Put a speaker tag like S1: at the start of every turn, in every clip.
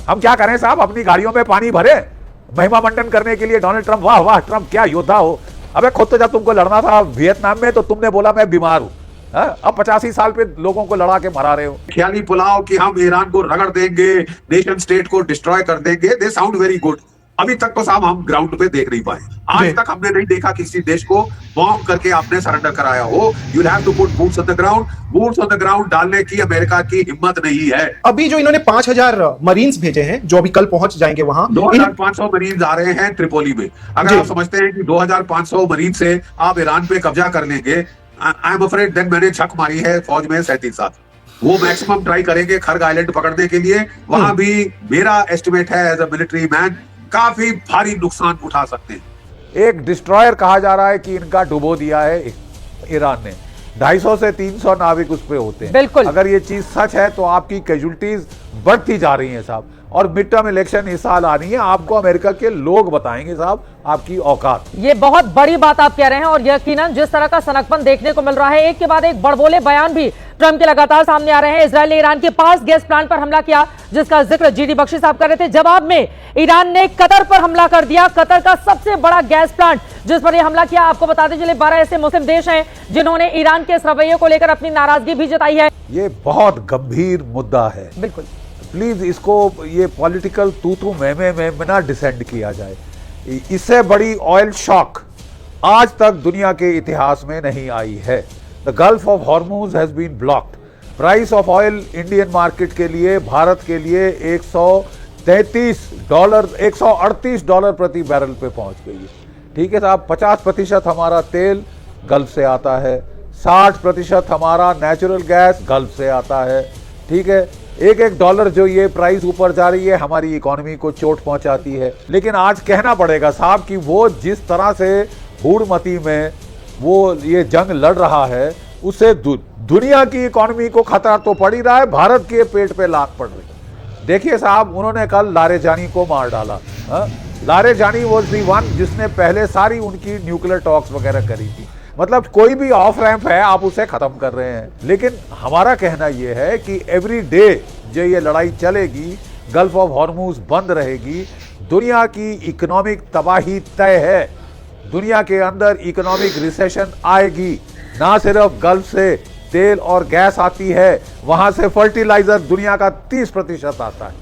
S1: हम क्या करें साहब, अपनी गाड़ियों में पानी भरे महिमा मंडन करने के लिए डोनाल्ड ट्रंप, वाह वाह ट्रंप क्या योद्धा हो। अबे खुद तो जब तुमको लड़ना था वियतनाम में तो तुमने बोला मैं बीमार हूं, अब 85 साल पे लोगों को लड़ा के मरा रहे हो।
S2: ख्याली पुलाव कि हम ईरान को रगड़ देंगे, नेशन स्टेट को डिस्ट्रॉय कर देंगे, दे साउंड वेरी गुड। अभी तक तो साहब हम ग्राउंड पे देख नहीं पाए, आज तक हमने नहीं देखा किसी देश को बॉम्ब करके आपने सरेंडर कराया हो। You have to put boots on the ground, boots on the ground डालने की अमेरिका की हिम्मत नहीं है।
S3: अभी जो इन्होंने 5000 मरीन्स भेजे हैं जो अभी कल पहुंच जाएंगे वहां,
S2: 2500 मरीन आ रहे हैं त्रिपोली में। अगर आप समझते हैं कि 2500 मरीन से आप ईरान पे कब्जा कर लेंगे, आई एम अफ्रेड देन मैंने झक मारी है फौज में 37 साल, वो मैक्सिमम ट्राई करेंगे खर्ग आइलैंड पकड़ने के लिए। वहां भी मेरा एस्टिमेट है एज अ मिलिट्री मैन काफी भारी नुकसान उठा सकते हैं।
S1: एक डिस्ट्रॉयर कहा जा रहा है कि इनका डुबो दिया है ईरान ने, 250 से 300 नाविक उस पे होते हैं।
S4: बिल्कुल,
S1: अगर ये चीज सच है तो आपकी कैजुअल्टीज बढ़ती जा रही हैं साहब, और मिड टर्म इलेक्शन इस साल आनी है, आपको अमेरिका के लोग बताएंगे साहब आपकी औकात।
S4: ये बहुत बड़ी बात आप कह रहे हैं, और यकीनन जिस तरह का सनकपन देखने को मिल रहा है, एक के बाद एक बड़बोले बयान भी ट्रंप के लगातार सामने आ रहे हैं। इजरायल ने ईरान के 5 गैस प्लांट पर हमला किया, जिसका जिक्र जीडी बख्शी साहब कर रहे थे। जवाब में ईरान ने कतर पर हमला कर दिया, कतर का सबसे बड़ा गैस प्लांट जिस पर यह हमला किया। आपको बताते चले 12 ऐसे मुस्लिम देश हैं जिन्होंने ईरान के इस रवैये को लेकर अपनी नाराजगी भी जताई है।
S1: ये बहुत गंभीर मुद्दा है,
S4: बिल्कुल,
S1: प्लीज इसको ये पॉलिटिकल तू में ना डिसेंड किया जाए। इससे बड़ी ऑयल शॉक आज तक दुनिया के इतिहास में नहीं आई है। The gulf of Hormuz has been blocked. Price of oil Indian market के लिए, भारत के लिए $138 प्रति बैरल पे पहुंच गई है। ठीक है साहब, 50% हमारा तेल गल्फ से आता है, 60% हमारा नेचुरल गैस गल्फ से आता है। ठीक है, एक डॉलर जो ये प्राइस ऊपर जा रही है हमारी इकोनॉमी को चोट पहुंचाती है। लेकिन आज कहना पड़ेगा साहब कि वो जिस तरह से हूड़मती में वो ये जंग लड़ रहा है, उससे दुनिया की इकोनॉमी को खतरा तो पड़ ही रहा है, भारत के पेट पे लात पड़ रही है। देखिए साहब, उन्होंने कल लारेजानी को मार डाला। लारेजानी वॉज दी वन जिसने पहले सारी उनकी न्यूक्लियर टॉक्स वगैरह करी थी। मतलब कोई भी ऑफ रैंप है आप उसे खत्म कर रहे हैं। लेकिन हमारा कहना यह है कि एवरी डे जो ये लड़ाई चलेगी, गल्फ ऑफ हॉर्मूज बंद रहेगी, दुनिया की इकोनॉमिक तबाही तय है। दुनिया के अंदर इकोनॉमिक रिसेशन आएगी। ना सिर्फ गल्फ से तेल और गैस आती है, वहां से फर्टिलाइजर दुनिया का 30% आता है।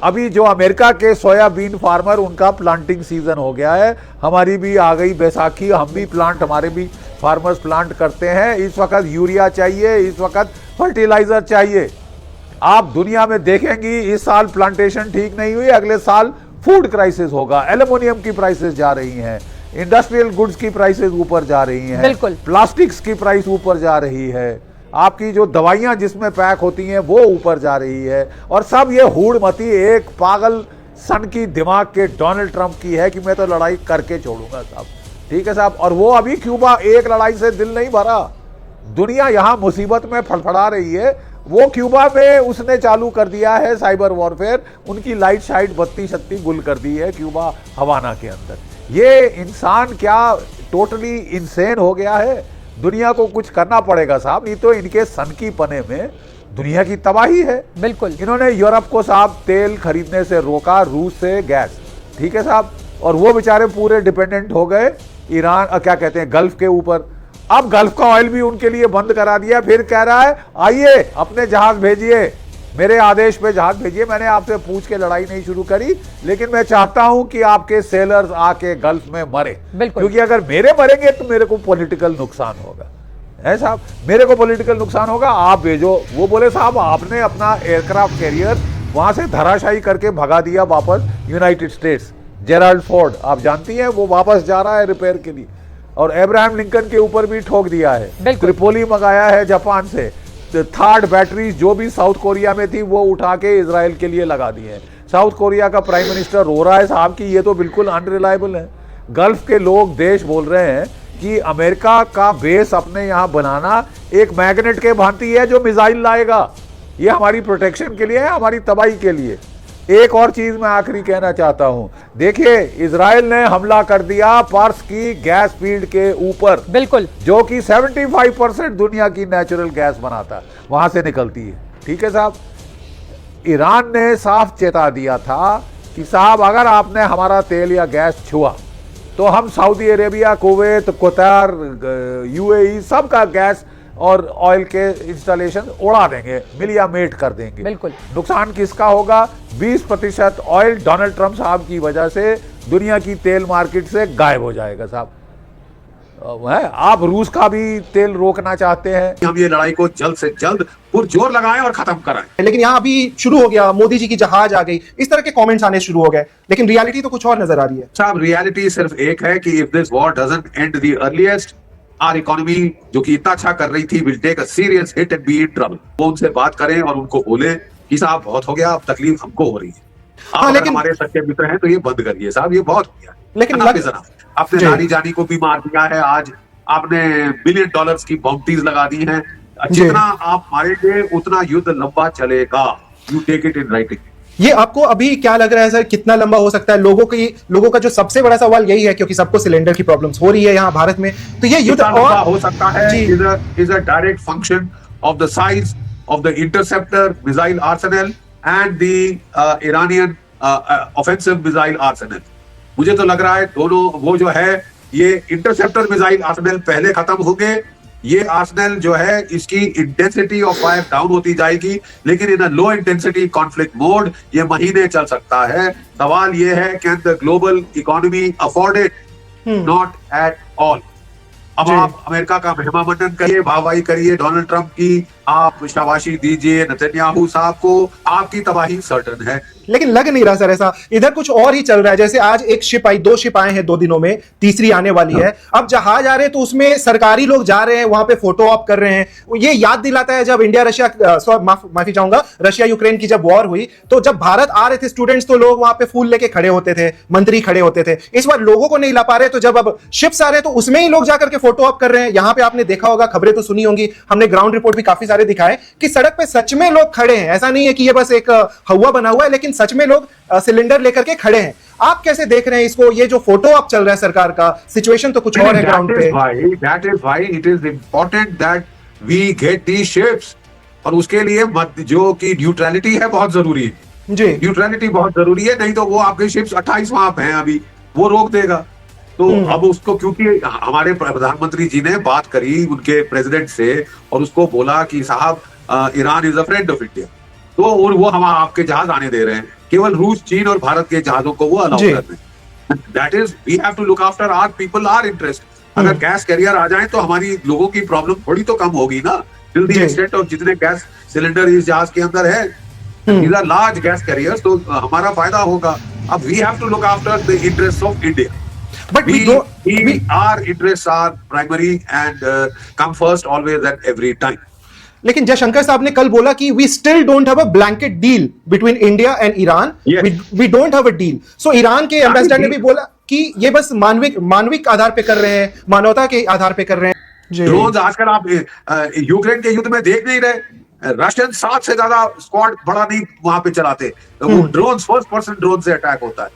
S1: अभी जो अमेरिका के सोयाबीन फार्मर, उनका प्लांटिंग सीजन हो गया है, हमारी भी आ गई बैसाखी, हम भी प्लांट, हमारे भी फार्मर्स प्लांट करते हैं। इस वक्त यूरिया चाहिए, इस वक्त फर्टिलाइजर चाहिए। आप दुनिया में देखेंगी इस साल प्लांटेशन ठीक नहीं हुई, अगले साल फूड क्राइसिस होगा। एल्युमिनियम की प्राइसेस जा रही हैं, इंडस्ट्रियल गुड्स की प्राइसेस ऊपर जा रही हैं,
S4: बिल्कुल,
S1: प्लास्टिक्स की प्राइस ऊपर जा रही है, आपकी जो दवाइयां जिसमें पैक होती हैं वो ऊपर जा रही है। और सब ये हूड़मती एक पागल सन की दिमाग के डोनाल्ड ट्रंप की है कि मैं तो लड़ाई करके छोड़ूंगा साहब। ठीक है साहब, और वो अभी क्यूबा, एक लड़ाई से दिल नहीं भरा, दुनिया यहां मुसीबत में फड़फड़ा रही है। वो क्यूबा में उसने चालू कर दिया है साइबर वॉरफेयर, उनकी लाइट शाइट बत्ती शत्ती गुल कर दी है क्यूबा हवाना के अंदर। ये इंसान क्या टोटली इंसेन हो गया है? दुनिया को कुछ करना पड़ेगा साहब, नहीं तो इनके सन की पने में दुनिया की तबाही है।
S4: बिल्कुल,
S1: इन्होंने यूरोप को साहब तेल खरीदने से रोका, रूस से गैस। ठीक है साहब, और वो बेचारे पूरे डिपेंडेंट हो गए ईरान, क्या कहते हैं, गल्फ के ऊपर। अब गल्फ का ऑयल भी उनके लिए बंद करा दिया, फिर कह रहा है आइए अपने जहाज भेजिए, मेरे आदेश पे जहाज भेजिए। मैंने आपसे पूछ के लड़ाई नहीं शुरू करी, लेकिन मैं चाहता हूं कि आपके सेलर्स आके गल्फ में मरे, क्योंकि अगर मेरे मरेंगे तो मेरे को पॉलिटिकल नुकसान होगा। है साहब, मेरे को पॉलिटिकल नुकसान होगा, आप भेजो। वो बोले साहब आपने अपना एयरक्राफ्ट कैरियर वहां से धराशायी करके भगा दिया वापस यूनाइटेड स्टेट्स। जेराल्ड फोर्ड आप जानती हैं, वो वापस जा रहा है रिपेयर के लिए, और अब्राहम लिंकन के ऊपर भी ठोक दिया है। त्रिपोली मंगाया है जापान से, थर्ड बैटरीज जो भी साउथ कोरिया में थी वो उठा के इजराइल के लिए लगा दी है। साउथ कोरिया का प्राइम मिनिस्टर रो रहा है साहब कि ये तो बिल्कुल अनरिलायबल है। गल्फ के लोग, देश बोल रहे हैं कि अमेरिका का बेस अपने यहाँ बनाना एक मैग्नेट के भांति है जो मिसाइल लाएगा। ये हमारी प्रोटेक्शन के लिए है, हमारी तबाही के लिए। एक और चीज मैं आखिरी कहना चाहता हूं, देखिए इजराइल ने हमला कर दिया पर्स की गैस फील्ड के ऊपर,
S4: बिल्कुल,
S1: जो कि 75% दुनिया की नेचुरल गैस बनाता है, वहां से निकलती है। ठीक है साहब, ईरान ने साफ चेता दिया था कि साहब अगर आपने हमारा तेल या गैस छुआ तो हम सऊदी अरेबिया, कुवैत, कतार, यूएई सब का गैस और ऑयल के इंस्टॉलेशन उड़ा देंगे, मिलिया मेट कर देंगे।
S4: बिल्कुल।
S1: नुकसान किसका होगा? 20% ऑयल डोनाल्ड ट्रंप साहब की वजह से दुनिया की तेल मार्केट से गायब हो जाएगा साहब। है आप रूस का भी तेल रोकना चाहते हैं?
S2: हम ये लड़ाई को जल्द से जल्द पुरजोर लगाएं और खत्म कराएं।
S3: लेकिन यहाँ अभी शुरू हो गया, मोदी जी की जहाज आ गई, इस तरह के कमेंट्स आने शुरू हो गए, लेकिन रियलिटी तो कुछ और नजर आ रही है।
S2: साहब रियलिटी सिर्फ एक है कि if this war doesn't end the earliest, our economy जो कि इतना अच्छा कर रही थी will take a serious hit and be in trouble. वो उनसे बात करें और उनको बोले कि साहब बहुत हो गया, अब तकलीफ हमको हो रही है, आप अगर
S3: लेकिन
S2: हमारे सच्चे मित्र हैं तो ये बंद करिए साहब, ये बहुत हो गया।
S3: लेकिन
S2: आपने नारी जानी को भी मार दिया है, आज आपने $1 बिलियन की बाउंटीज लगा दी हैं। जितना आप मारेंगे उतना युद्ध लंबा चलेगा। You take it in writing.
S3: ये आपको अभी क्या लग रहा है सर, कितना लंबा हो सकता है? लोगों का जो सबसे बड़ा सवाल यही है, क्योंकि सबको सिलेंडर की प्रॉब्लम्स हो रही है यहाँ भारत में, तो ये युद्ध और
S2: हो सकता है is a direct function of the size of the interceptor missile Arsenal and the Iranian offensive missile Arsenal. मुझे तो लग रहा है दोनों वो जो है, ये इंटरसेप्टर मिसाइल आर्सेनल पहले खत्म होंगे, ये आर्सेनल जो है इसकी इंटेंसिटी ऑफ फायर डाउन होती जाएगी, लेकिन इन अ लो इंटेंसिटी कॉन्फ्लिक्ट मोड ये महीने चल सकता है। सवाल ये है can the global economy afford it? Not at all. अब आप अमेरिका का महिमा मंडन करिए, वाहवाही करिए डोनाल्ड ट्रंप की, आप शाबाशी दीजिए नेतन्याहू साहब को, आपकी तबाही सर्टन है।
S3: लेकिन लग नहीं रहा सर ऐसा, इधर कुछ और ही चल रहा है। जैसे आज एक शिप आई, 2 शिप आए हैं 2 दिनों में, तीसरी आने वाली है। अब जहाज आ रहे हैं तो उसमें सरकारी लोग जा रहे हैं, वहां पे फोटो ऑप कर रहे हैं। ये याद दिलाता है जब इंडिया रशिया माफी चाहूंगा, रशिया यूक्रेन की जब वॉर हुई तो जब भारत आ रहे थे स्टूडेंट्स तो लोग वहां पे फूल लेके खड़े होते थे, मंत्री खड़े होते थे। इस बार लोगों को नहीं ला पा रहे, तो जब अब शिप्स आ रहे हैं तो उसमें ही लोग जाकर के फोटो ऑप कर रहे हैं। यहाँ पे आपने देखा होगा, खबरें तो सुनी होंगी, हमने ग्राउंड रिपोर्ट भी काफी सारे दिखाए कि सड़क पे सच में लोग खड़े हैं। ऐसा नहीं है कि ये बस एक हवा बना हुआ है, लेकिन सच में लोग सिलेंडर लेकर के खड़े हैं। आप कैसे देख रहे हैं इसको? ये जो फोटो आप चल रहा है सरकार का, सिचुएशन तो कुछ और है ग्राउंड पे।
S2: That is why it is important that we get these ships, और उसके लिए जो कि न्यूट्रलिटी है बहुत जरूरी है
S3: जी।
S2: न्यूट्रलिटी बहुत जरूरी है, नहीं तो वो आपके शिप्स 28 वहां पे हैं अभी, वो रोक देगा। तो अब उसको, क्योंकि हमारे प्रधानमंत्री जी ने बात करी उनके प्रेसिडेंट से और उसको बोला कि साहब Iran is a friend of India, तो और वो हम आपके जहाज आने दे रहे हैं, केवल रूस, चीन और भारत के जहाजों को वो अलाउ कर रहे हैं। That is we have to look after our people, our interest. अगर गैस कैरियर आ जाए तो हमारी लोगों की प्रॉब्लम थोड़ी तो कम होगी ना, टिल द एक्सटेंट ऑफ जितने गैस सिलेंडर इस जहाज के अंदर है, these are large gas carriers, तो हमारा फायदा होगा। अब we have to look after the interests of India.
S3: But
S2: our interests are primary and come first always and every time.
S3: लेकिन जयशंकर साहब ने कल बोला कि we still don't have a blanket deal between India and Iran, we don't have a deal. So Iran के ambassador ने भी बोला कि ये बस मानविक आधार पे कर रहे हैं, मानवता के आधार पे कर रहे हैं।
S2: ड्रोन आजकल आप यूक्रेन के युद्ध में देख नहीं रहे, रशियन 7 से ज्यादा स्क्वाड बड़ा नहीं वहां पे चलाते, वो ड्रोन फर्स्ट पर्सन ड्रोन से अटैक होता है,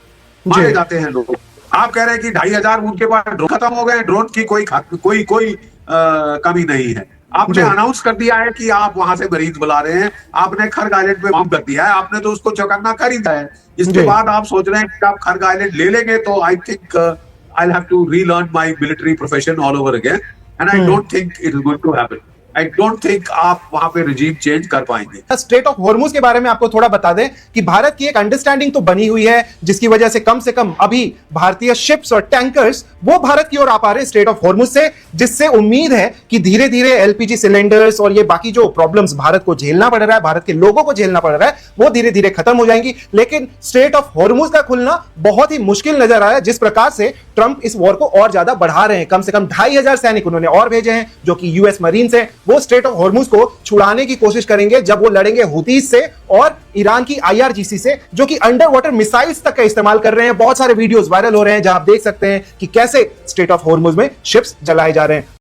S2: मारे जाते हैं लोग। आप कह रहे हैं कि 2500 उनके पास ड्रोन खत्म हो गए, ड्रोन की कोई कमी नहीं है। आपने अनाउंस कर दिया है कि आप वहां से मरीज बुला रहे हैं, आपने खर्ग आइलैंड पे बम कर दिया है, आपने तो उसको चौकन्ना कर ही दिया है। इसके बाद आप सोच रहे हैं कि आप खर्ग आइलैंड ले लेंगे, तो I think I have to relearn my military profession all over again, and I don't think it is going to happen. I don't think आप वहां पे रिजीम चेंज कर पाएंगे।
S3: स्ट्रेट ऑफ हॉर्मुज के बारे में आपको थोड़ा बता दें कि भारत की एक अंडरस्टैंडिंग तो बनी हुई है, जिसकी वजह से कम अभी भारतीय शिप्स और टैंकर्स वो भारत की ओर आ पा रहे हैं स्ट्रेट ऑफ हॉर्मुज से, जिससे उम्मीद है कि धीरे धीरे एलपीजी सिलेंडर्स और ये बाकी जो प्रॉब्लम्स भारत को झेलना पड़ रहा है, भारत के लोगों को झेलना पड़ रहा है, वो धीरे धीरे खत्म हो जाएंगी। लेकिन स्ट्रेट ऑफ हॉर्मुज का खुलना बहुत ही मुश्किल नजर आया, जिस प्रकार से ट्रंप इस वॉर को और ज्यादा बढ़ा रहे हैं। कम से कम 2500 सैनिक उन्होंने और भेजे हैं, जो कि यूएस मरीन्स हैं। वो स्ट्रेट ऑफ हॉर्मुज को छुड़ाने की कोशिश करेंगे जब वो लड़ेंगे हुतीज से और ईरान की आईआरजीसी से, जो कि अंडर वाटर मिसाइल्स तक का इस्तेमाल कर रहे हैं। बहुत सारे वीडियोस वायरल हो रहे हैं जहां आप देख सकते हैं कि कैसे स्ट्रेट ऑफ हॉर्मुज में शिप्स जलाए जा रहे हैं।